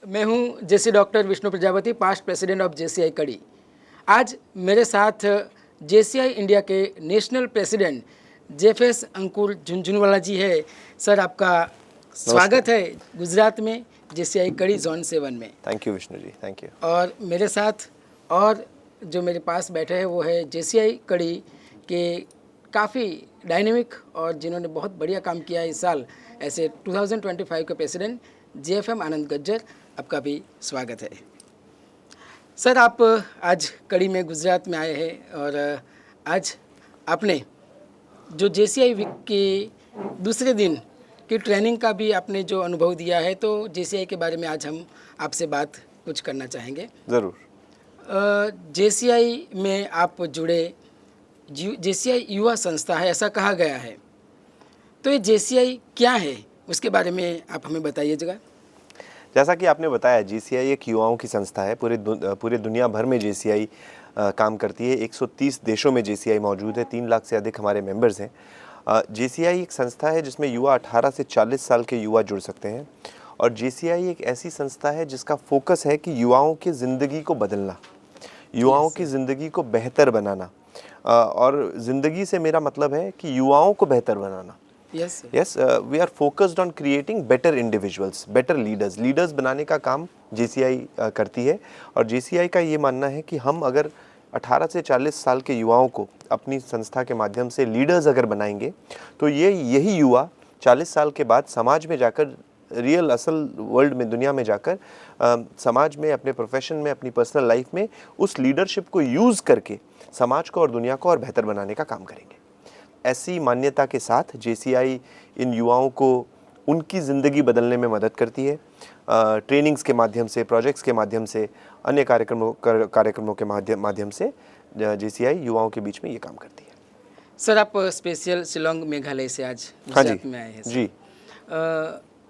मैं हूं JC doctor Vishnu Prajapati, past president of JCI Kadi. आज मेरे साथ जेसीआई इंडिया के national president JFS Ankur Jhunjhunwala ji है। सर, आपका स्वागत है गुजरात में जेसीआई कड़ी जोन 7 में। Thank you Vishnu ji, thank you. और मेरे साथ और जो मेरे पास बैठे हैं वो है जेसीआई कड़ी के काफ़ी डायनेमिक और जिन्होंने बहुत बढ़िया काम किया है इस साल, ऐसे 2025 के प्रेसिडेंट जेएफएम आनंद गज्जर। आपका भी स्वागत है। सर, आप आज कड़ी में गुजरात में आए हैं और आज आपने जो जेसीआई वीक के दूसरे दिन की ट्रेनिंग का भी आपने जो अनुभव दिया है, तो जेसीआई के बारे में आज हम आपसे बात कुछ करना चाहेंगे। ज़रूर। जेसीआई में आप जुड़े, जेसीआई युवा संस्था है ऐसा कहा गया है, तो ये जेसीआई क्या है उसके बारे में आप हमें बताइएगा। जैसा कि आपने बताया, जेसीआई एक युवाओं की संस्था है। पूरे दुनिया भर में जेसीआई काम करती है। 130 देशों में जेसीआई मौजूद है। 3 लाख से अधिक हमारे मेंबर्स हैं। जेसीआई एक संस्था है जिसमें युवा 18 से 40 साल के युवा जुड़ सकते हैं। और जेसीआई एक ऐसी संस्था है जिसका फोकस है कि युवाओं की ज़िंदगी को बदलना, युवाओं की ज़िंदगी को बेहतर बनाना। और ज़िंदगी से मेरा मतलब है कि युवाओं को बेहतर बनाना। Yes, we are focused on creating better individuals, better leaders. Leaders बनाने का काम जेसीआई करती है। और जेसीआई का ये मानना है कि हम अगर 18 से 40 साल के युवाओं को अपनी संस्था के माध्यम से लीडर्स अगर बनाएंगे, तो यही युवा 40 साल के बाद समाज में जाकर, रियल असल वर्ल्ड में, दुनिया में जाकर समाज में, अपने प्रोफेशन में, अपनी पर्सनल लाइफ में उस लीडरशिप को यूज़ करके समाज को और दुनिया को और बेहतर बनाने का काम करेंगे। ऐसी मान्यता के साथ जेसीआई इन युवाओं को उनकी ज़िंदगी बदलने में मदद करती है। ट्रेनिंग्स के माध्यम से, प्रोजेक्ट्स के माध्यम से, अन्य कार्यक्रमों के माध्यम से जेसीआई युवाओं के बीच में ये काम करती है। सर, आप स्पेशल शिलोंग मेघालय से आज गुजरात में आए हैं। जी।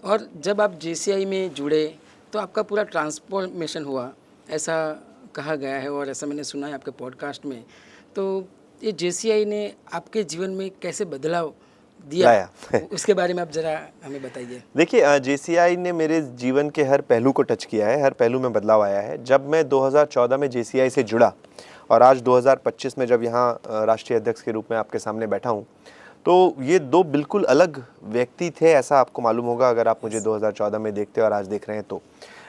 और जब आप जेसीआई में जुड़े तो आपका पूरा ट्रांसफॉर्मेशन हुआ ऐसा कहा गया है और ऐसा मैंने सुना है आपके पॉडकास्ट में। तो ये जेसीआई ने आपके जीवन में कैसे बदलाव दिया उसके बारे में आप ज़रा हमें बताइए। देखिए, जेसीआई ने मेरे जीवन के हर पहलू को टच किया है, हर पहलू में बदलाव आया है। जब मैं 2014 में जेसीआई से जुड़ा और आज 2025 में जब यहाँ राष्ट्रीय अध्यक्ष के रूप में आपके सामने बैठा हूँ, तो ये 2 बिल्कुल अलग व्यक्ति थे, ऐसा आपको मालूम होगा अगर आप मुझे 2014 में देखते और आज देख रहे हैं। तो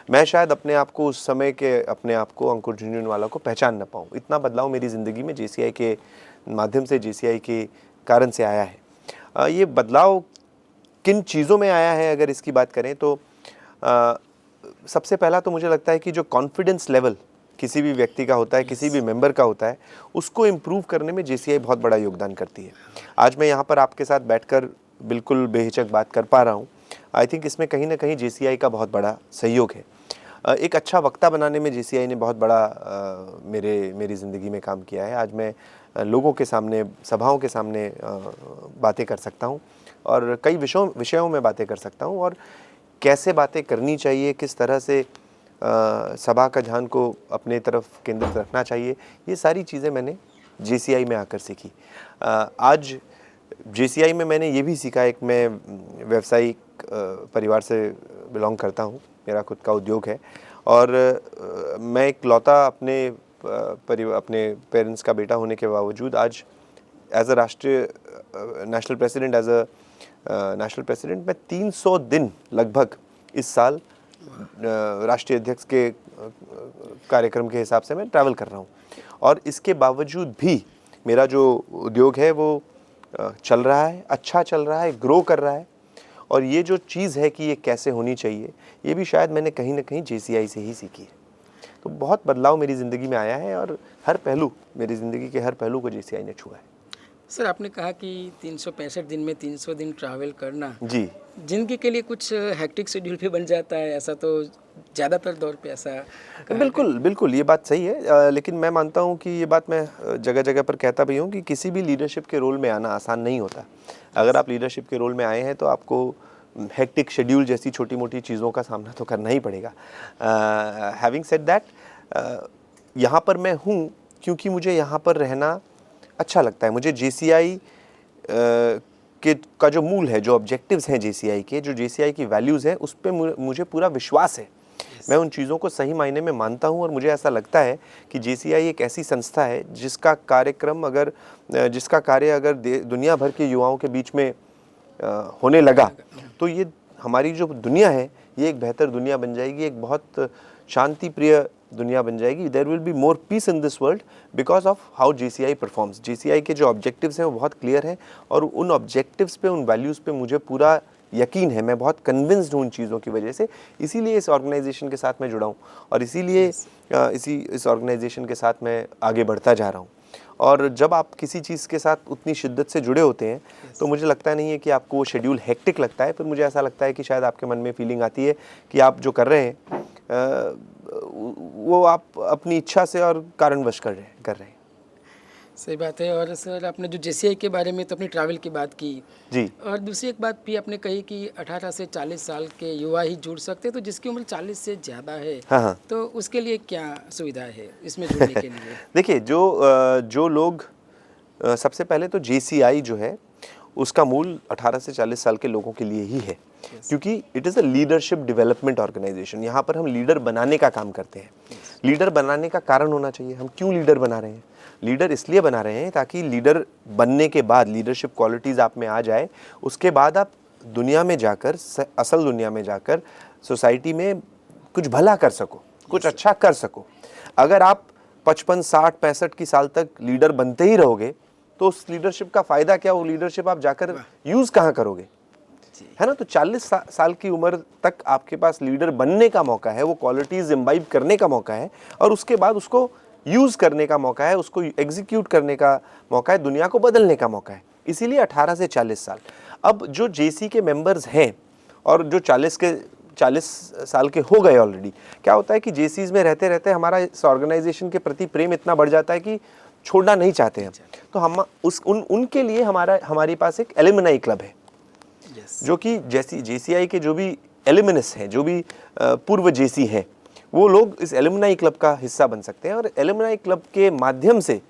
मैं शायद अपने आप को, उस समय के अपने आप को, अंकुर झुंझुनवाला को पहचान न पाऊँ। इतना बदलाव मेरी ज़िंदगी में जेसीआई के माध्यम से, जेसीआई के कारण से आया है। ये बदलाव किन चीज़ों में आया है अगर इसकी बात करें तो सबसे पहला तो मुझे लगता है कि जो कॉन्फिडेंस लेवल किसी भी व्यक्ति का होता है, किसी भी मेंबर का होता है, उसको इम्प्रूव करने में जेसीआई बहुत बड़ा योगदान करती है। आज मैं यहाँ पर आपके साथ बैठकर बिल्कुल बेहिचक बात कर पा रहा हूँ। आई थिंक इसमें कहीं ना कहीं जेसीआई का बहुत बड़ा सहयोग है। एक अच्छा वक्ता बनाने में जेसीआई ने बहुत बड़ा मेरी ज़िंदगी में काम किया है। आज मैं लोगों के सामने, सभाओं के सामने बातें कर सकता हूँ और कई विषयों में बातें कर सकता हूँ, और कैसे बातें करनी चाहिए, किस तरह से सभा का ध्यान को अपने तरफ केंद्रित रखना चाहिए, ये सारी चीज़ें मैंने जेसीआई में आकर सीखी। आज जेसीआई में मैंने ये भी सीखा, एक मैं व्यावसायिक परिवार से बिलोंग करता हूँ, मेरा खुद का उद्योग है, और मैं एक लौता अपने पेरेंट्स का बेटा होने के बावजूद आज एज अ नेशनल प्रेसिडेंट मैं 300 दिन लगभग इस साल राष्ट्रीय अध्यक्ष के कार्यक्रम के हिसाब से मैं ट्रैवल कर रहा हूँ। और इसके बावजूद भी मेरा जो उद्योग है वो चल रहा है, अच्छा चल रहा है, ग्रो कर रहा है। और ये जो चीज़ है कि ये कैसे होनी चाहिए, ये भी शायद मैंने कहीं ना कहीं जेसीआई से ही सीखी है। तो बहुत बदलाव मेरी ज़िंदगी में आया है और हर पहलू, मेरी ज़िंदगी के हर पहलू को जेसीआई ने छुआ है। सर, आपने कहा कि 365 दिन में 300 दिन ट्रैवल करना जी, जिंदगी के लिए कुछ हेक्टिक शेड्यूल भी बन जाता है, ऐसा तो ज़्यादातर दौर पे ऐसा बिल्कुल ये बात सही है। लेकिन मैं मानता हूँ कि ये बात मैं जगह जगह पर कहता भी हूँ कि किसी भी लीडरशिप के रोल में आना आसान नहीं होता। अगर आप लीडरशिप के रोल में आए हैं तो आपको हेक्टिक शेड्यूल जैसी छोटी मोटी चीज़ों का सामना तो करना ही पड़ेगा। हैविंग सेड दैट, यहाँ पर मैं हूँ क्योंकि मुझे यहाँ पर रहना अच्छा लगता है। मुझे जेसीआई का जो मूल है, जो ऑब्जेक्टिव्स हैं जेसीआई के, जो जेसीआई की वैल्यूज़ हैं, उस पर मुझे पूरा विश्वास है मैं उन चीज़ों को सही मायने में मानता हूं और मुझे ऐसा लगता है कि जेसीआई एक ऐसी संस्था है जिसका कार्य अगर दुनिया भर के युवाओं के बीच में होने लगा तो ये हमारी जो दुनिया है ये एक बेहतर दुनिया बन जाएगी, एक बहुत शांति प्रिय दुनिया बन जाएगी। There will be more peace in this world because of how JCI performs. JCI के जो ऑब्जेक्टिव्स हैं वो बहुत क्लियर हैं और उन ऑब्जेक्टिव्स पे, उन वैल्यूज़ पे मुझे पूरा यकीन है, मैं बहुत कन्विंस्ड हूँ उन चीज़ों की वजह से। इसीलिए इस ऑर्गेनाइजेशन के साथ मैं जुड़ा हूँ और इसीलिए इस ऑर्गेनाइजेशन के साथ मैं आगे बढ़ता जा रहा हूँ। और जब आप किसी चीज़ के साथ उतनी शिद्दत से जुड़े होते हैं तो मुझे लगता नहीं है कि आपको वो शेड्यूल हेक्टिक लगता है, पर मुझे ऐसा लगता है कि शायद आपके मन में फीलिंग आती है कि आप जो कर रहे हैं वो आप अपनी इच्छा से और कारणवश कर रहे हैं। सही बात है। और सर आपने जो जेसीआई के बारे में तो अपनी ट्रैवल की बात की जी, और दूसरी एक बात भी आपने कही कि 18 से 40 साल के युवा ही जुड़ सकते हैं, तो जिसकी उम्र 40 से ज़्यादा है हाँ, तो उसके लिए क्या सुविधा है इसमें जुड़ने के लिए? देखिए जो लोग सबसे पहले तो जेसीआई जो है उसका मूल 18 से 40 साल के लोगों के लिए ही है, क्योंकि it is a leadership development organisation. यहाँ पर हम लीडर बनाने का काम करते हैं। लीडर बनाने का कारण होना चाहिए, हम क्यों लीडर बना रहे हैं? लीडर इसलिए बना रहे हैं ताकि लीडर बनने के बाद, लीडरशिप क्वालिटीज़ आप में आ जाए, उसके बाद आप दुनिया में जाकर, असल दुनिया में जाकर सोसाइटी में कुछ भला कर सको, कुछ अच्छा कर सको। अगर आप 55, 60, 65 की साल तक लीडर बनते ही रहोगे तो उस लीडरशिप का फ़ायदा क्या? वो लीडरशिप आप जाकर यूज़ कहाँ करोगे, है ना? तो 40 साल की उम्र तक आपके पास लीडर बनने का मौका है, वो क्वालिटीज़ इम्बाइब करने का मौका है और उसके बाद उसको यूज़ करने का मौका है, उसको एग्जीक्यूट करने का मौका है, दुनिया को बदलने का मौका है। इसीलिए 18 से 40 साल। अब जो जेसी के मेंबर्स हैं और जो 40 साल के हो गए ऑलरेडी, क्या होता है कि जेसीज में रहते रहते हमारा इस ऑर्गेनाइजेशन के प्रति प्रेम इतना बढ़ जाता है कि छोड़ना नहीं चाहते हैं। तो हम उनके लिए हमारे पास एक एलुमनाई क्लब है, जो कि जेसीआई के जो भी एलुमनस हैं, जो भी पूर्व जेसी हैं, वो लोग इस एलुमनाई क्लब का हिस्सा बन सकते हैं और एलुमनाई क्लब के माध्यम से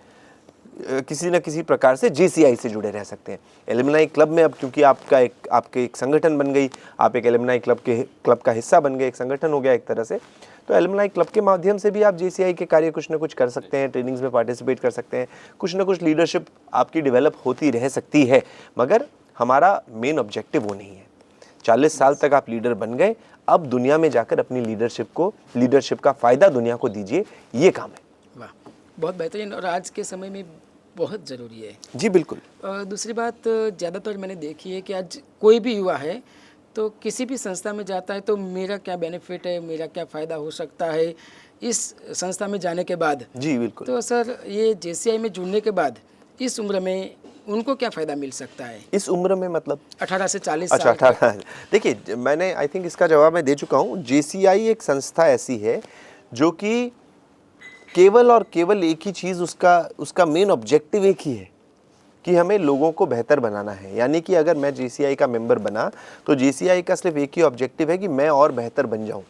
किसी न किसी प्रकार से जेसीआई से जुड़े रह सकते हैं। एलुमनाई क्लब में अब क्योंकि आपके एक संगठन बन गई, आप एक एलुमनाई क्लब का हिस्सा बन गए, एक संगठन हो गया एक तरह से, तो एलुमनाई क्लब के माध्यम से भी आप जेसीआई के कार्य कुछ ना कुछ कर सकते हैं, ट्रेनिंग्स में पार्टिसिपेट कर सकते हैं, कुछ ना कुछ लीडरशिप आपकी डेवलप होती रह सकती है। मगर हमारा मेन ऑब्जेक्टिव वो नहीं है। 40 साल तक आप लीडर बन गए, अब दुनिया में जाकर अपनी लीडरशिप का फ़ायदा दुनिया को दीजिए, ये काम है। वाह, बहुत बेहतरीन और आज के समय में बहुत ज़रूरी है। जी बिल्कुल। दूसरी बात, ज़्यादातर मैंने देखी है कि आज कोई भी युवा है तो किसी भी संस्था में जाता है तो मेरा क्या बेनिफिट है, मेरा क्या फ़ायदा हो सकता है इस संस्था में जाने के बाद। जी बिल्कुल। तो सर ये जेसीआई में जुड़ने के बाद इस उम्र में उनको क्या फ़ायदा मिल सकता है? इस उम्र में मतलब 18 से 40 अच्छा, साल 18। देखिए, मैंने आई थिंक इसका जवाब मैं दे चुका हूँ। जेसीआई एक संस्था ऐसी है जो कि केवल और केवल एक ही चीज़, उसका मेन ऑब्जेक्टिव एक ही है कि हमें लोगों को बेहतर बनाना है। यानी कि अगर मैं जेसीआई का मेंबर बना तो जेसीआई का सिर्फ एक ही ऑब्जेक्टिव है कि मैं और बेहतर बन जाऊं।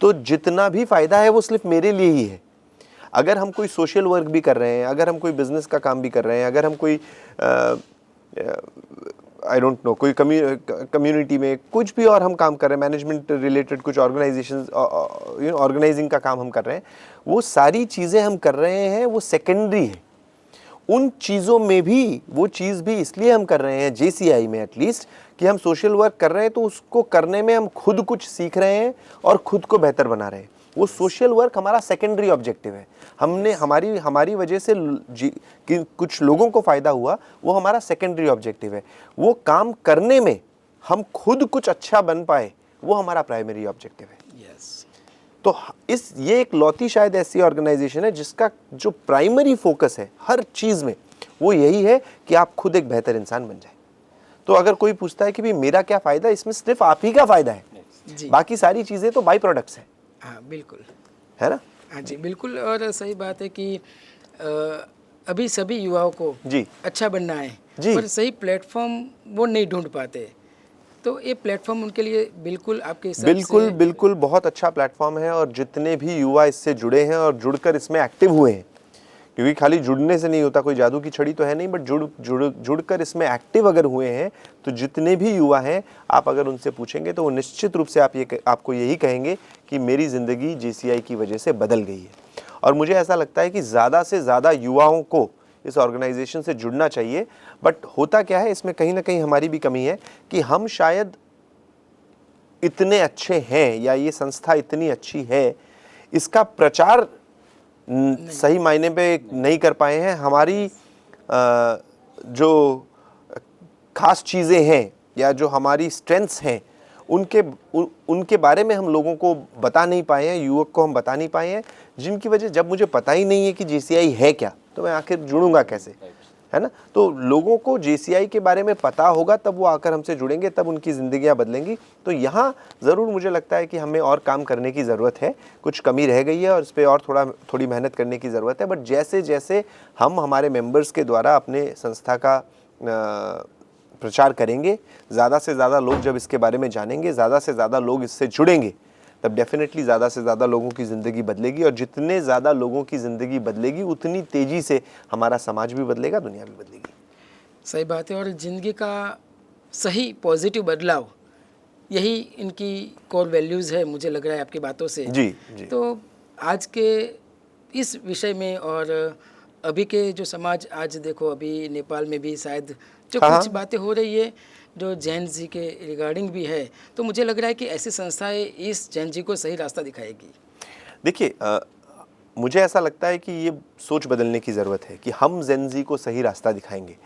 तो जितना भी फ़ायदा है वो सिर्फ मेरे लिए ही है। अगर हम कोई सोशल वर्क भी कर रहे हैं, अगर हम कोई बिज़नेस का काम भी कर रहे हैं, अगर हम कोई आई डोंट नो कोई कम्युनिटी में कुछ भी और हम काम कर रहे हैं, मैनेजमेंट रिलेटेड कुछ ऑर्गेनाइजिंग का काम हम कर रहे हैं, वो सारी चीज़ें हम कर रहे हैं, वो सेकेंडरी है। उन चीज़ों में भी वो चीज़ भी इसलिए हम कर रहे हैं जेसीआई में एटलीस्ट कि हम सोशल वर्क कर रहे हैं, तो उसको करने में हम खुद कुछ सीख रहे हैं और खुद को बेहतर बना रहे हैं। वो सोशल वर्क हमारा सेकेंडरी ऑब्जेक्टिव है। हमने हमारी वजह से कि कुछ लोगों को फ़ायदा हुआ, वो हमारा सेकेंडरी ऑब्जेक्टिव है। वो काम करने में हम खुद कुछ अच्छा बन पाए, वो हमारा प्राइमरी ऑब्जेक्टिव है। तो ये एक लौती शायद ऐसी ऑर्गेनाइजेशन है जिसका जो प्राइमरी फोकस है हर चीज़ में वो यही है कि आप खुद एक बेहतर इंसान बन जाए। तो अगर कोई पूछता है कि भाई मेरा क्या फ़ायदा, इसमें सिर्फ आप ही का फ़ायदा है, बाकी सारी चीज़ें तो बाई प्रोडक्ट्स हैं। हाँ बिल्कुल, है ना? हाँ जी बिल्कुल। और सही बात है कि अभी सभी युवाओं को जी अच्छा बनना है जी, पर सही प्लेटफॉर्म वो नहीं ढूंढ पाते, तो ये प्लेटफॉर्म उनके लिए बिल्कुल आपके हिसाब से बिल्कुल बहुत अच्छा प्लेटफॉर्म है। और जितने भी युवा इससे जुड़े हैं और जुड़कर इसमें एक्टिव हुए हैं, क्योंकि खाली जुड़ने से नहीं होता, कोई जादू की छड़ी तो है नहीं, बट जुड़कर इसमें एक्टिव अगर हुए हैं तो जितने भी युवा हैं, आप अगर उनसे पूछेंगे तो वो निश्चित रूप से आपको यही कहेंगे कि मेरी ज़िंदगी JCI की वजह से बदल गई है। और मुझे ऐसा लगता है कि ज़्यादा से ज़्यादा युवाओं को इस ऑर्गेनाइजेशन से जुड़ना चाहिए। बट होता क्या है, इसमें कहीं ना कहीं हमारी भी कमी है कि हम शायद इतने अच्छे हैं या ये संस्था इतनी अच्छी है, इसका प्रचार सही मायने पे नहीं कर पाए हैं। हमारी जो खास चीज़ें हैं या जो हमारी स्ट्रेंथ्स हैं उनके बारे में हम लोगों को बता नहीं पाए हैं, युवक को हम बता नहीं पाए हैं, जिनकी वजह जब मुझे पता ही नहीं है कि JCI है क्या, तो मैं आखिर जुड़ूंगा कैसे, है ना। तो लोगों को JCI के बारे में पता होगा तब वो आकर हमसे जुड़ेंगे, तब उनकी ज़िंदगियां बदलेंगी। तो यहाँ ज़रूर मुझे लगता है कि हमें और काम करने की ज़रूरत है, कुछ कमी रह गई है और इस पर और थोड़ी मेहनत करने की ज़रूरत है। बट जैसे जैसे हम हमारे मेंबर्स के द्वारा अपने संस्था का प्रचार करेंगे, ज़्यादा से ज़्यादा लोग जब इसके बारे में जानेंगे, ज़्यादा से ज़्यादा लोग इससे जुड़ेंगे, तब डेफिनेटली ज़्यादा से ज़्यादा लोगों की ज़िंदगी बदलेगी। और जितने ज़्यादा लोगों की ज़िंदगी बदलेगी उतनी तेज़ी से हमारा समाज भी बदलेगा, दुनिया भी बदलेगी। सही बात है। और ज़िंदगी का सही पॉजिटिव बदलाव, यही इनकी कोर वैल्यूज़ है, मुझे लग रहा है आपकी बातों से। जी जी। तो आज के इस विषय में और अभी के जो समाज, आज देखो अभी नेपाल में भी शायद जो हाँ, कुछ बातें हो रही है जो जैन जी के रिगार्डिंग भी है, तो मुझे लग रहा है कि ऐसी संस्थाएं इस जैन जी को सही रास्ता दिखाएगी। देखिए, मुझे ऐसा लगता है कि ये सोच बदलने की ज़रूरत है कि हम जेन ज़ी को सही रास्ता दिखाएंगे,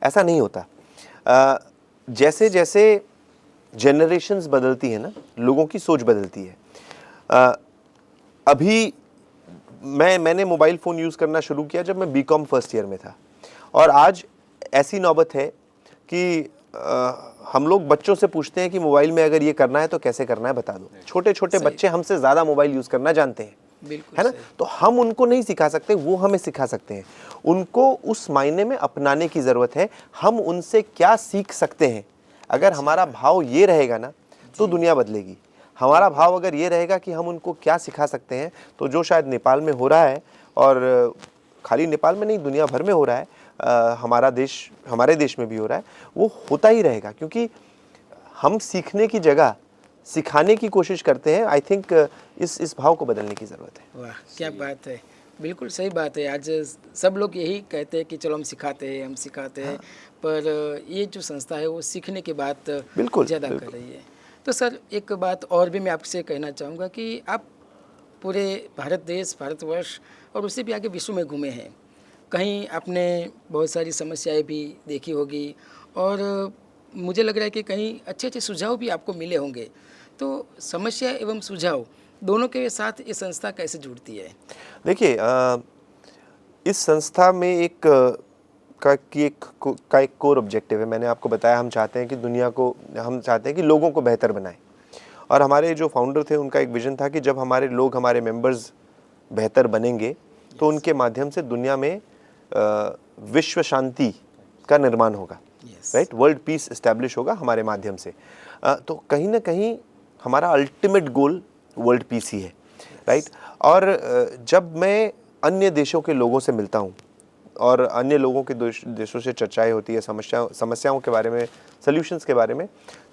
ऐसा नहीं होता। जैसे जैसे जनरेशन्स बदलती है ना, लोगों की सोच बदलती है। अभी मैंने मोबाइल फ़ोन यूज़ करना शुरू किया जब मैं BCom फर्स्ट ईयर में था, और आज ऐसी नौबत है कि हम लोग बच्चों से पूछते हैं कि मोबाइल में अगर ये करना है तो कैसे करना है, बता दो। छोटे छोटे बच्चे हमसे ज़्यादा मोबाइल यूज़ करना जानते हैं, है ना। तो हम उनको नहीं सिखा सकते, वो हमें सिखा सकते हैं। उनको उस मायने में अपनाने की ज़रूरत है। हम उनसे क्या सीख सकते हैं, अगर हमारा भाव ये रहेगा ना तो दुनिया बदलेगी। हमारा भाव अगर ये रहेगा कि हम उनको क्या सिखा सकते हैं, तो जो शायद नेपाल में हो रहा है, और खाली नेपाल में नहीं दुनिया भर में हो रहा है, हमारे देश में भी हो रहा है, वो होता ही रहेगा। क्योंकि हम सीखने की जगह सिखाने की कोशिश करते हैं। आई थिंक इस भाव को बदलने की ज़रूरत है। वाह, क्या बात है, बिल्कुल सही बात है। आज सब लोग यही कहते हैं कि चलो हम सिखाते हैं, पर ये जो संस्था है वो सीखने की बात बिल्कुल ज़्यादा कर रही है। तो सर, एक बात और भी मैं आपसे कहना चाहूँगा कि आप पूरे भारतवर्ष और उससे भी आगे विश्व में घूमे हैं। कहीं आपने बहुत सारी समस्याएं भी देखी होगी, और मुझे लग रहा है कि कहीं अच्छे अच्छे सुझाव भी आपको मिले होंगे। तो समस्या एवं सुझाव दोनों के साथ ये संस्था कैसे जुड़ती है? देखिए, इस संस्था में एक कोर ऑब्जेक्टिव है। मैंने आपको बताया, हम चाहते हैं कि लोगों को बेहतर बनाएं। और हमारे जो फाउंडर थे उनका एक विजन था कि जब हमारे मेंबर्स बेहतर बनेंगे तो उनके माध्यम से दुनिया में विश्व शांति का निर्माण होगा, राइट, वर्ल्ड पीस एस्टैब्लिश होगा हमारे माध्यम से। तो कहीं ना कहीं हमारा अल्टीमेट गोल वर्ल्ड पीस ही है, राइट। और जब मैं अन्य देशों के लोगों से मिलता हूँ और अन्य लोगों के देशों से चर्चाएं होती है समस्याओं के बारे में, सॉल्यूशंस के बारे में,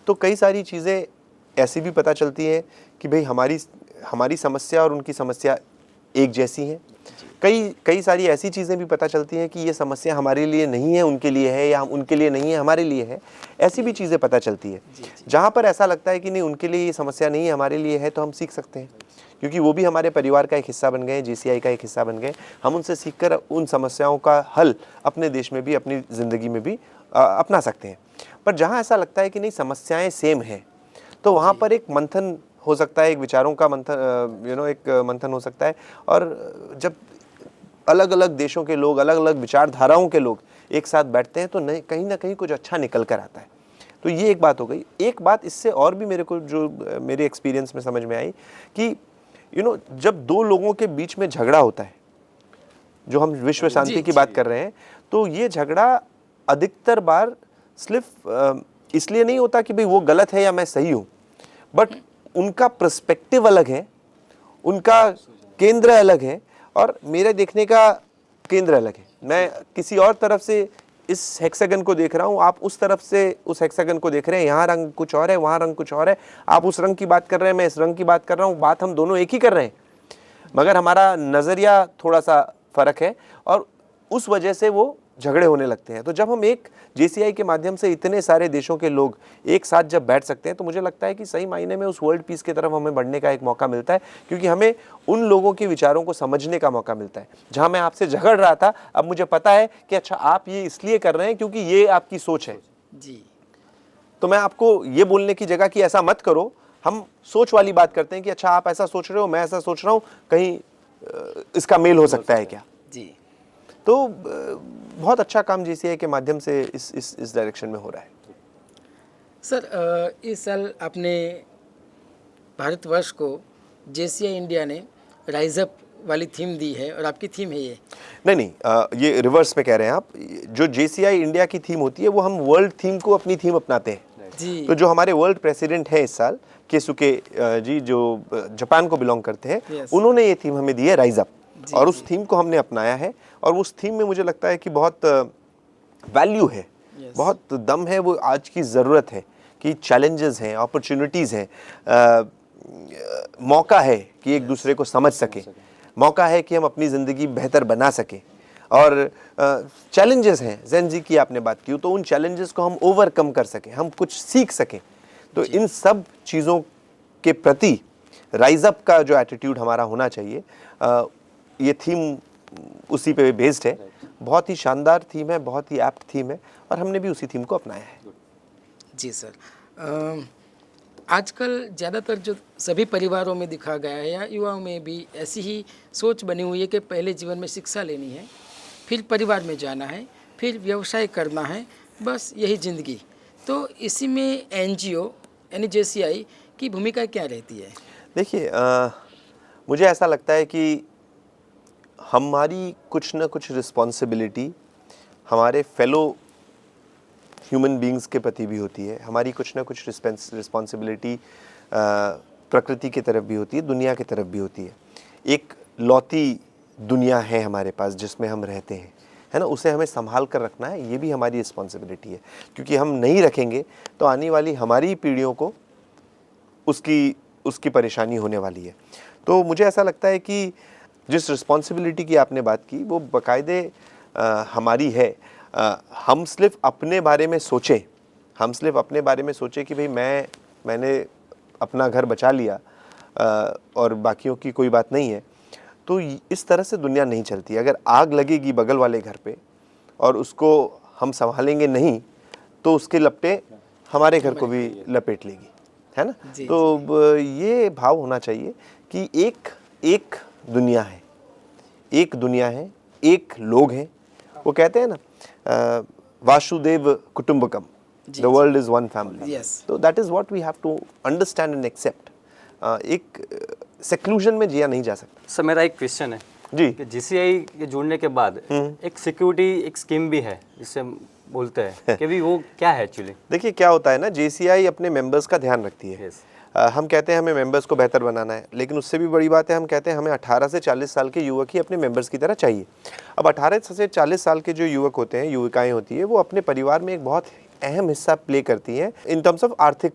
तो कई सारी चीज़ें ऐसी भी पता चलती हैं कि भाई हमारी समस्या और उनकी समस्या एक जैसी हैं। कई सारी ऐसी चीज़ें भी पता चलती हैं कि ये समस्या हमारे लिए नहीं है, उनके लिए है, या उनके लिए नहीं है, हमारे लिए है। ऐसी भी चीज़ें पता चलती है। जहाँ पर ऐसा लगता है कि नहीं, उनके लिए ये समस्या नहीं है, हमारे लिए है, तो हम सीख सकते हैं, क्योंकि वो भी हमारे परिवार का एक हिस्सा बन गए, JCI का एक हिस्सा बन गए। हम उनसे सीखकर उन समस्याओं का हल अपने देश में भी, अपनी ज़िंदगी में भी अपना सकते हैं। पर जहाँ ऐसा लगता है कि नहीं, समस्याएँ सेम हैं, तो वहाँ पर एक मंथन हो सकता है, एक विचारों का मंथन, एक मंथन हो सकता है। और जब अलग अलग देशों के लोग, अलग अलग विचारधाराओं के लोग एक साथ बैठते हैं, तो कहीं ना कहीं कुछ अच्छा निकल कर आता है। तो ये एक बात हो गई। एक बात इससे और भी मेरे एक्सपीरियंस में समझ में आई कि जब दो लोगों के बीच में झगड़ा होता है, जो हम विश्व शांति की बात कर रहे हैं, तो ये झगड़ा अधिकतर बार सिर्फ इसलिए नहीं होता कि भाई वो गलत है या मैं सही हूँ, बट उनका पर्सपेक्टिव अलग है, उनका केंद्र अलग है, और मेरे देखने का केंद्र अलग है। मैं किसी और तरफ से इस हेक्सागन को देख रहा हूँ, आप उस तरफ से उस हेक्सागन को देख रहे हैं। यहाँ रंग कुछ और है, वहाँ रंग कुछ और है। आप उस रंग की बात कर रहे हैं, मैं इस रंग की बात कर रहा हूँ। बात हम दोनों एक ही कर रहे हैं, मगर हमारा नज़रिया थोड़ा सा फ़र्क है और उस वजह से वो झगड़े होने लगते हैं। तो जब हम एक JCI के माध्यम से इतने सारे देशों के लोग एक साथ जब बैठ सकते हैं, तो मुझे लगता है कि सही मायने में उस वर्ल्ड पीस की तरफ हमें बढ़ने का एक मौका मिलता है, क्योंकि हमें उन लोगों के विचारों को समझने का मौका मिलता है। जहां मैं आपसे झगड़ रहा था, अब मुझे पता है कि अच्छा आप ये इसलिए कर रहे हैं क्योंकि ये आपकी सोच है। जी, तो मैं आपको ये बोलने की जगह कि ऐसा मत करो, हम सोच वाली बात करते हैं कि अच्छा आप ऐसा सोच रहे हो, मैं ऐसा सोच रहा हूँ, कहीं इसका मेल हो सकता है क्या। जी तो बहुत अच्छा काम JCI के माध्यम से इस डायरेक्शन में हो रहा है। सर, इस साल आपने भारतवर्ष को JCI इंडिया ने राइज अप वाली थीम दी है और आपकी थीम है ये। नहीं, ये रिवर्स में कह रहे हैं आप। जो JCI इंडिया की थीम होती है वो हम वर्ल्ड थीम को अपनी थीम अपनाते हैं। जी तो जो हमारे वर्ल्ड प्रेसिडेंट हैं इस साल, केसुके जी, जो जापान को बिलोंग करते हैं, Yes. उन्होंने ये थीम हमें दी है, राइज अप। जी, और उस थीम को हमने अपनाया है और उस थीम में मुझे लगता है कि बहुत वैल्यू है, Yes. बहुत दम है। वो आज की ज़रूरत है कि चैलेंजेस हैं, अपॉर्चुनिटीज़ हैं, मौका है कि एक दूसरे को समझ सके, मौका है कि हम अपनी ज़िंदगी बेहतर बना सकें। और चैलेंजेस हैं, ज़ेन जी की आपने बात की, तो उन चैलेंजेस को हम ओवरकम कर सकें, हम कुछ सीख सकें। तो इन सब चीज़ों के प्रति राइज अप का जो एटीट्यूड हमारा होना चाहिए, ये थीम उसी पे बेस्ड है। बहुत ही शानदार थीम है, बहुत ही एप्ट थीम है और हमने भी उसी थीम को अपनाया है। जी सर, आजकल ज़्यादातर जो सभी परिवारों में दिखा गया है या युवाओं में भी ऐसी ही सोच बनी हुई है कि पहले जीवन में शिक्षा लेनी है, फिर परिवार में जाना है, फिर व्यवसाय करना है, बस यही ज़िंदगी। तो इसी में NGO यानी JCI की भूमिका क्या रहती है? देखिए, मुझे ऐसा लगता है कि हमारी कुछ ना कुछ रिस्पॉन्सिबिलिटी हमारे फेलो ह्यूमन बींग्स के प्रति भी होती है। हमारी कुछ ना कुछ रिस्पॉन्सिबिलिटी प्रकृति की तरफ भी होती है, दुनिया की तरफ भी होती है। एक लौती दुनिया है हमारे पास जिसमें हम रहते हैं, है ना, उसे हमें संभाल कर रखना है, ये भी हमारी रिस्पॉन्सिबिलिटी है। क्योंकि हम नहीं रखेंगे तो आने वाली हमारी पीढ़ियों को उसकी परेशानी होने वाली है। तो मुझे ऐसा लगता है कि जिस रिस्पॉन्सिबिलिटी की आपने बात की वो बाकायदे हमारी है। हम सिर्फ अपने बारे में सोचें, हम सिर्फ अपने बारे में सोचें कि भाई मैंने अपना घर बचा लिया और बाकियों की कोई बात नहीं है, तो इस तरह से दुनिया नहीं चलती। अगर आग लगेगी बगल वाले घर पे और उसको हम संभालेंगे नहीं, तो उसके लपटें हमारे घर को भी लपेट लेगी, है ना। तो ये भाव होना चाहिए कि एक दुनिया है, एक दुनिया है, एक लोग हैं। वो कहते हैं ना, वासुदेव कुटुंबकम, the world is one family. तो that is what we have to understand and accept. एक सेक्लूजन में जिया नहीं जा सकता। सर, मेरा एक क्वेश्चन है जी कि JCI के जुड़ने के बाद एक सिक्योरिटी एक स्कीम भी है जिससे बोलते हैं कि भी वो क्या है एक्चुअली? देखिए क्या होता है ना, JCI अपने मेंबर्स का ध्यान रखती है। हम कहते हैं हमें मेंबर्स को बेहतर बनाना है, लेकिन उससे भी बड़ी बात है हम कहते हैं हमें 18 से 40 साल के युवक ही अपने मेंबर्स की तरह चाहिए। अब 18 से 40 साल के जो युवक होते हैं, युविकाएं होती है, वो अपने परिवार में एक बहुत अहम हिस्सा प्ले करती हैं इन टर्म्स ऑफ आर्थिक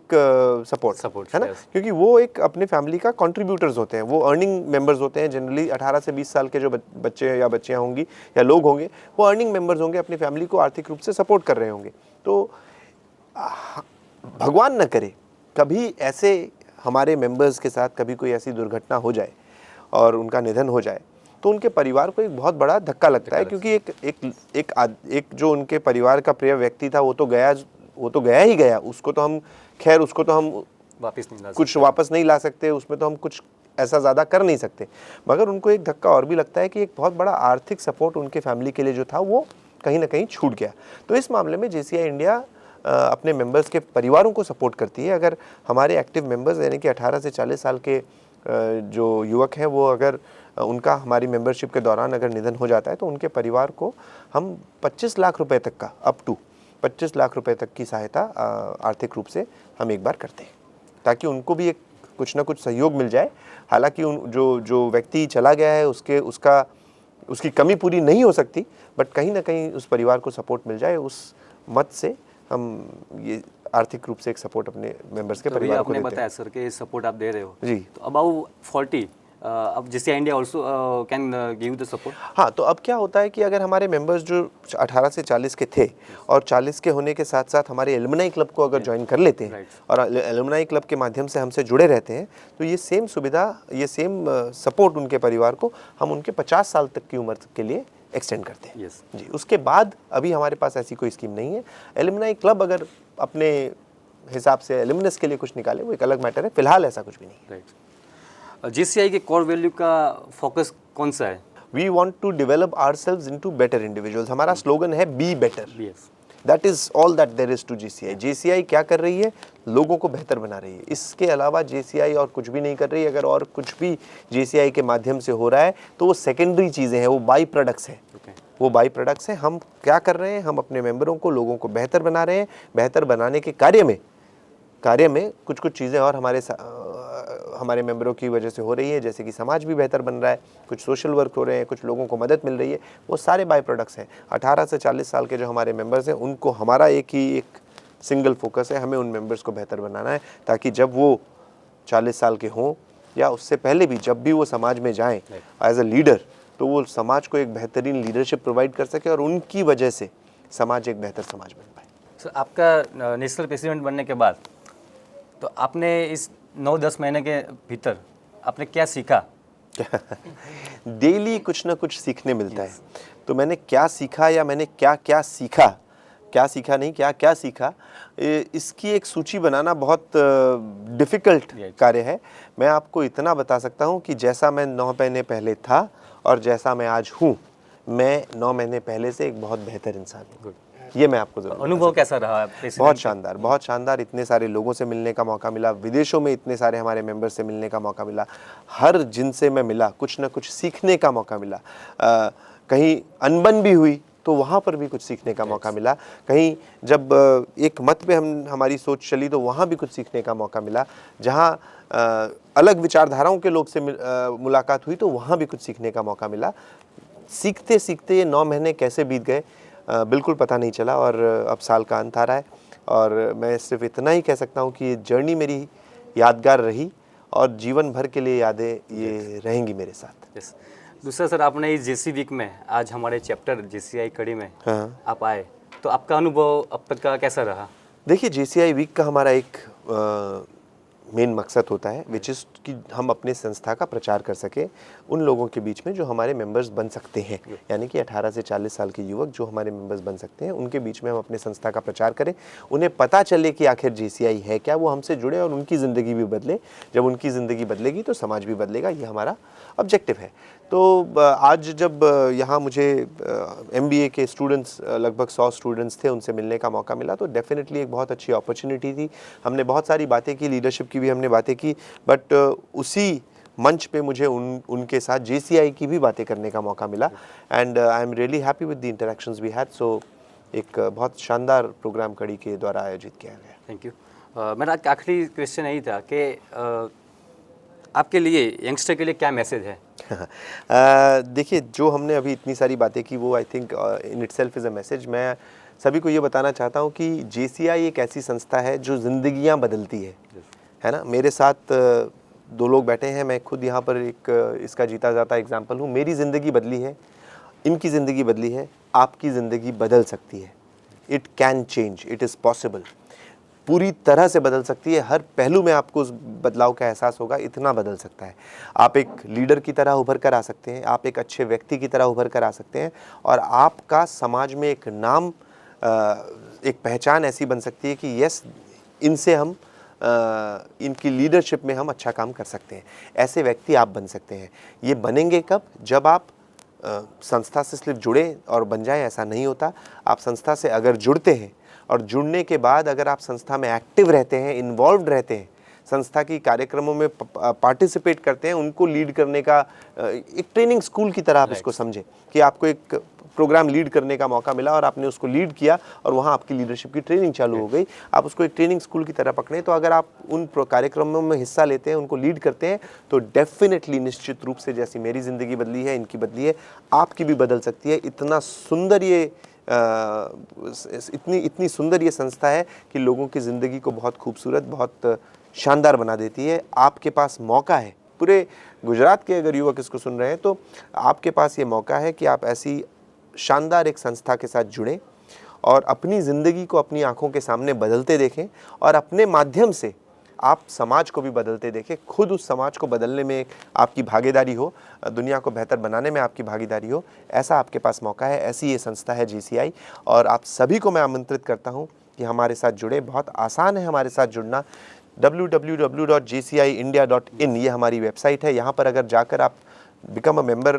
सपोर्ट, है ना। क्योंकि वो एक अपने फैमिली का कंट्रीब्यूटर्स होते हैं, वो अर्निंग मेंबर्स होते हैं। जनरली 18 से 20 साल के जो बच्चे या बच्चियाँ होंगी या लोग होंगे, वो अर्निंग मेंबर्स होंगे, अपनी फैमिली को आर्थिक रूप से सपोर्ट कर रहे होंगे। तो भगवान न करे कभी ऐसे हमारे मेंबर्स के साथ कभी कोई ऐसी दुर्घटना हो जाए और उनका निधन हो जाए, तो उनके परिवार को एक बहुत बड़ा धक्का लगता है। क्योंकि एक जो उनके परिवार का प्रिय व्यक्ति था वो तो गया ही गया। उसको तो हम वापस नहीं ला सकते, उसमें तो हम कुछ ऐसा ज़्यादा कर नहीं सकते। मगर उनको एक धक्का और भी लगता है कि एक बहुत बड़ा आर्थिक सपोर्ट उनके फैमिली के लिए जो था वो कहीं ना कहीं छूट गया। तो इस मामले में JCI इंडिया अपने मेंबर्स के परिवारों को सपोर्ट करती है। अगर हमारे एक्टिव मेंबर्स यानी कि 18 से 40 साल के जो युवक हैं, वो अगर उनका हमारी मेंबरशिप के दौरान अगर निधन हो जाता है, तो उनके परिवार को हम 25 लाख रुपए तक का, अप टू 25 लाख रुपए तक की सहायता आर्थिक रूप से हम एक बार करते हैं, ताकि उनको भी एक कुछ ना कुछ सहयोग मिल जाए। हालांकि जो व्यक्ति चला गया है उसका उसकी कमी पूरी नहीं हो सकती, बट कहीं ना कहीं उस परिवार को सपोर्ट मिल जाए, उस मत से हम ये आर्थिक रूप से एक सपोर्ट अपने मेंबर्स के तो भैया परिवार को आपने देते बताया सर कि सपोर्ट आप दे रहे हो जी। तो अबाउट 40 अब जैसे India also can give the support. हाँ, तो अब क्या होता है कि अगर हमारे मेंबर्स जो 18 से 40 के थे और 40 के होने के साथ साथ हमारे एलुमनाई क्लब को अगर ज्वाइन कर लेते हैं और एलुमनाई क्लब के माध्यम से हमसे जुड़े रहते हैं, तो ये सेम सुविधा, ये सेम सपोर्ट उनके परिवार को हम उनके 50 साल तक की उम्र के लिए एक्सटेंड करते हैं। Yes. जी, उसके बाद अभी हमारे पास ऐसी कोई स्कीम नहीं है। एलुमनाई क्लब अगर अपने हिसाब से एलुमनस के लिए कुछ निकाले वो एक अलग मैटर है, फिलहाल ऐसा कुछ भी नहीं है। राइट। जीसीआई के कोर वैल्यू का फोकस कौन सा है? We want to develop ourselves into better individuals. हमारा स्लोगन है be better. Yes. That is all that there is to JCI. JCI क्या कर रही है? लोगों को बेहतर बना रही है। इसके अलावा जीसीआई और कुछ भी नहीं कर रही है। अगर और कुछ भी जीसीआई के माध्यम से हो रहा है तो वो सेकेंडरी चीज़ें हैं, वो बाई प्रोडक्ट्स हैं। वो बाई प्रोडक्ट्स हैं। हम क्या कर रहे हैं? हम अपने मेंबरों को, लोगों को बेहतर बना रहे हैं। बेहतर बनाने के कार्य में कुछ कुछ चीज़ें और हमारे मेंबरों की वजह से हो रही है, जैसे कि समाज भी बेहतर बन रहा है, कुछ सोशल वर्क हो रहे हैं, कुछ लोगों को मदद मिल रही है। वो सारे बाई प्रोडक्ट्स हैं। 18 से 40 साल के जो हमारे मेंबर्स हैं उनको हमारा एक सिंगल फोकस है, हमें उन मेंबर्स को बेहतर बनाना है, ताकि जब वो 40 साल के हों या उससे पहले भी जब भी वो समाज में जाएं एज अ लीडर, तो वो समाज को एक बेहतरीन लीडरशिप प्रोवाइड कर सके और उनकी वजह से समाज एक बेहतर समाज बन पाए। सर आपका नेशनल प्रेसिडेंट बनने के बाद तो आपने इस 9-10 महीने के भीतर आपने क्या सीखा? डेली कुछ ना कुछ सीखने मिलता है। तो मैंने क्या सीखा या मैंने क्या सीखा, क्या सीखा नहीं, क्या सीखा, इसकी एक सूची बनाना बहुत डिफ़िकल्ट कार्य है। मैं आपको इतना बता सकता हूँ कि जैसा मैं 9 महीने पहले था और जैसा मैं आज हूँ, मैं 9 महीने पहले से एक बहुत बेहतर इंसान हूँ। ये मैं आपको ज़रूर अनुभव कैसा रहा? बहुत शानदार, बहुत शानदार। इतने सारे लोगों से मिलने का मौका मिला, विदेशों में इतने सारे हमारे मेंबर से मिलने का मौका मिला। हर जिनसे मैं मिला कुछ ना कुछ सीखने का मौका मिला। कहीं अनबन भी हुई तो वहाँ पर भी कुछ सीखने का मौका मिला। कहीं जब एक मत पे हमारी सोच चली तो वहाँ भी कुछ सीखने का मौका मिला। जहाँ अलग विचारधाराओं के लोग से मुलाकात हुई तो वहाँ भी कुछ सीखने का मौका मिला। सीखते सीखते ये 9 महीने कैसे बीत गए बिल्कुल पता नहीं चला और अब साल का अंत आ रहा है और मैं सिर्फ इतना ही कह सकता हूँ कि ये जर्नी मेरी यादगार रही और जीवन भर के लिए यादें ये रहेंगी मेरे साथ। यस। दूसरा सर, आपने इस जेसी वीक में आज हमारे चैप्टर जेसीआई कड़ी में आप आए, तो आपका अनुभव अब तक का कैसा रहा? देखिए, जेसीआई वीक का हमारा एक मेन मकसद होता है विच इज़ कि हम अपने संस्था का प्रचार कर सकें उन लोगों के बीच में जो हमारे मेंबर्स बन सकते हैं, यानी कि 18 से 40 साल के युवक जो हमारे मेंबर्स बन सकते हैं, उनके बीच में हम अपने संस्था का प्रचार करें। उन्हें पता चले कि आखिर जीसीआई है क्या, वो हमसे जुड़े और उनकी ज़िंदगी भी बदले। जब उनकी ज़िंदगी बदलेगी तो समाज भी बदलेगा, ये हमारा ऑब्जेक्टिव है। तो आज जब यहाँ मुझे MBA के स्टूडेंट्स, लगभग 100 स्टूडेंट्स थे, उनसे मिलने का मौका मिला तो डेफिनेटली एक बहुत अच्छी अपॉर्चुनिटी थी। हमने बहुत सारी बातें की, लीडरशिप की भी हमने बातें की, बट उसी मंच पे मुझे उनके साथ जेसीआई की भी बातें करने का मौका मिला and I am really happy with the interactions we had. So एक बहुत शानदार प्रोग्राम कड़ी के द्वारा आयोजित किया गया। Thank you. मेरा आखिरी क्वेश्चन यही था कि आपके लिए, यंगस्टर के लिए क्या मैसेज है? देखिए, जो हमने अभी इतनी सारी बातें की वो I think in itself is a message. मैं सभी को ये बताना चाहता हूँ कि जेसीआई एक ऐसी संस्था है जो ज़िंदगियाँ बदलती है ना। मेरे साथ 2 लोग बैठे हैं, मैं खुद यहाँ पर एक इसका जीता जाता एग्जाम्पल हूँ। मेरी ज़िंदगी बदली है, इनकी ज़िंदगी बदली है, आपकी ज़िंदगी बदल सकती है। It can change, it is possible. पूरी तरह से बदल सकती है। हर पहलू में आपको उस बदलाव का एहसास होगा, इतना बदल सकता है। आप एक लीडर की तरह उभर कर आ सकते हैं, आप एक अच्छे व्यक्ति की तरह उभर कर आ सकते हैं और आपका समाज में एक नाम, एक पहचान ऐसी बन सकती है कि यस, इनसे हम इनकी लीडरशिप में हम अच्छा काम कर सकते हैं। ऐसे व्यक्ति आप बन सकते हैं। ये बनेंगे कब? जब आप संस्था से सिर्फ जुड़े और बन जाएं, ऐसा नहीं होता। आप संस्था से अगर जुड़ते हैं और जुड़ने के बाद अगर आप संस्था में एक्टिव रहते हैं, इन्वॉल्व्ड रहते हैं, संस्था की कार्यक्रमों में पार्टिसिपेट करते हैं, उनको लीड करने का एक ट्रेनिंग स्कूल की तरह आप इसको समझें कि आपको एक प्रोग्राम लीड करने का मौका मिला और आपने उसको लीड किया और वहाँ आपकी लीडरशिप की ट्रेनिंग चालू हो गई, आप उसको एक ट्रेनिंग स्कूल की तरह पकड़े। तो अगर आप उन कार्यक्रमों में हिस्सा लेते हैं, उनको लीड करते हैं, तो डेफिनेटली निश्चित रूप से जैसी मेरी ज़िंदगी बदली है, इनकी बदली है, आपकी भी बदल सकती है। इतना सुंदर ये इतनी सुंदर ये संस्था है कि लोगों की ज़िंदगी को बहुत खूबसूरत, बहुत शानदार बना देती है। आपके पास मौका है, पूरे गुजरात के अगर युवक इसको सुन रहे हैं तो आपके पास ये मौका है कि आप ऐसी शानदार एक संस्था के साथ जुड़ें और अपनी ज़िंदगी को अपनी आंखों के सामने बदलते देखें और अपने माध्यम से आप समाज को भी बदलते देखें। खुद उस समाज को बदलने में आपकी भागीदारी हो, दुनिया को बेहतर बनाने में आपकी भागीदारी हो, ऐसा आपके पास मौका है। ऐसी ये संस्था है JCI और आप सभी को मैं आमंत्रित करता हूँ कि हमारे साथ जुड़े। बहुत आसान है हमारे साथ जुड़ना। www.jciindia.in ये हमारी वेबसाइट है। यहाँ पर अगर जाकर आप बिकम अ मेंबर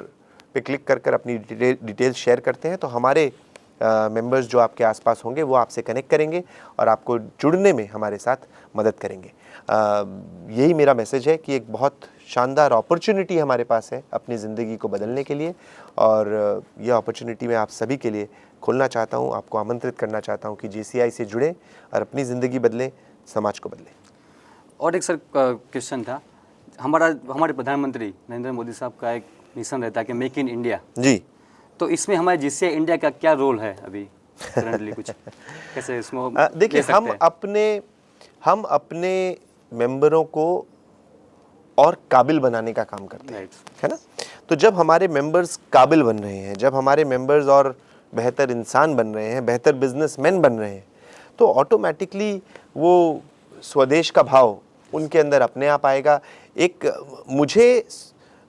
पे क्लिक कर अपनी डिटेल्स शेयर करते हैं तो हमारे मेंबर्स जो आपके आसपास होंगे वो आपसे कनेक्ट करेंगे और आपको जुड़ने में हमारे साथ मदद करेंगे। यही मेरा मैसेज है कि एक बहुत शानदार अपॉर्चुनिटी हमारे पास है अपनी ज़िंदगी को बदलने के लिए और ये अपॉर्चुनिटी मैं आप सभी के लिए खोलना चाहता हूँ, आपको आमंत्रित करना चाहता हूँ कि JCI से जुड़ें और अपनी ज़िंदगी बदलें, समाज को बदलें। और एक सर क्वेश्चन था, हमारे प्रधानमंत्री नरेंद्र मोदी साहब का एक मिशन रहता है कि मेक इन इंडिया जी, तो इसमें हमारे JCI इंडिया का क्या रोल है अभी करंटली, कुछ कैसे इसमें देखिए, ले सकते हैं? हम अपने मेंबरों को और काबिल बनाने का काम करते हैं, है ना। तो जब हमारे मेंबर्स काबिल बन रहे हैं, जब हमारे मेंबर्स और बेहतर इंसान बन रहे हैं, बेहतर बिजनेसमैन बन रहे हैं, तो ऑटोमेटिकली वो स्वदेश का भाव उनके अंदर अपने आप आएगा। एक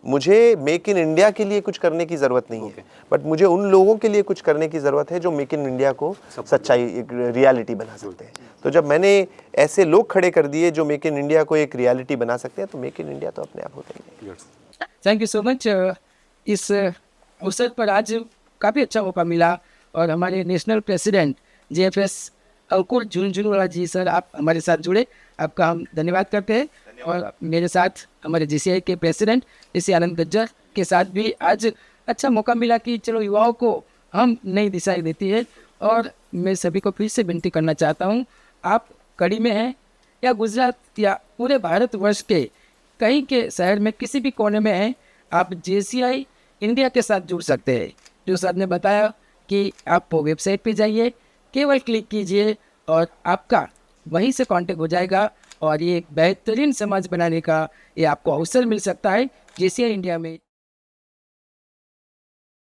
मुझे मेक इन इंडिया के लिए कुछ करने की ज़रूरत नहीं है, बट मुझे उन लोगों के लिए कुछ करने की ज़रूरत है जो मेक इन इंडिया को सच्चाई, एक रियलिटी बना सकते हैं। तो जब मैंने ऐसे लोग खड़े कर दिए जो मेक इन इंडिया को एक रियलिटी बना सकते हैं, तो मेक इन इंडिया तो अपने आप होता ही है। Thank you so much. इस अवसर पर आज काफ़ी अच्छा मौका मिला और हमारे नेशनल प्रेसिडेंट JFS अंकुर झुनझुनवाला जी सर, आप हमारे साथ जुड़े, आपका हम धन्यवाद करते हैं। और मेरे साथ हमारे JCI के प्रेसिडेंट JC आनंद गज्जर के साथ भी आज अच्छा मौका मिला कि चलो युवाओं को हम नई दिशाएं देती है। और मैं सभी को फिर से विनती करना चाहता हूँ, आप कड़ी में हैं या गुजरात या पूरे भारतवर्ष के कहीं के शहर में किसी भी कोने में हैं, आप JCI इंडिया के साथ जुड़ सकते हैं। जो सर ने बताया कि आप वेबसाइट पे जाइए, केवल क्लिक कीजिए और आपका वहीं से कांटेक्ट हो जाएगा और ये एक बेहतरीन समाज बनाने का ये आपको अवसर मिल सकता है JCI इंडिया में।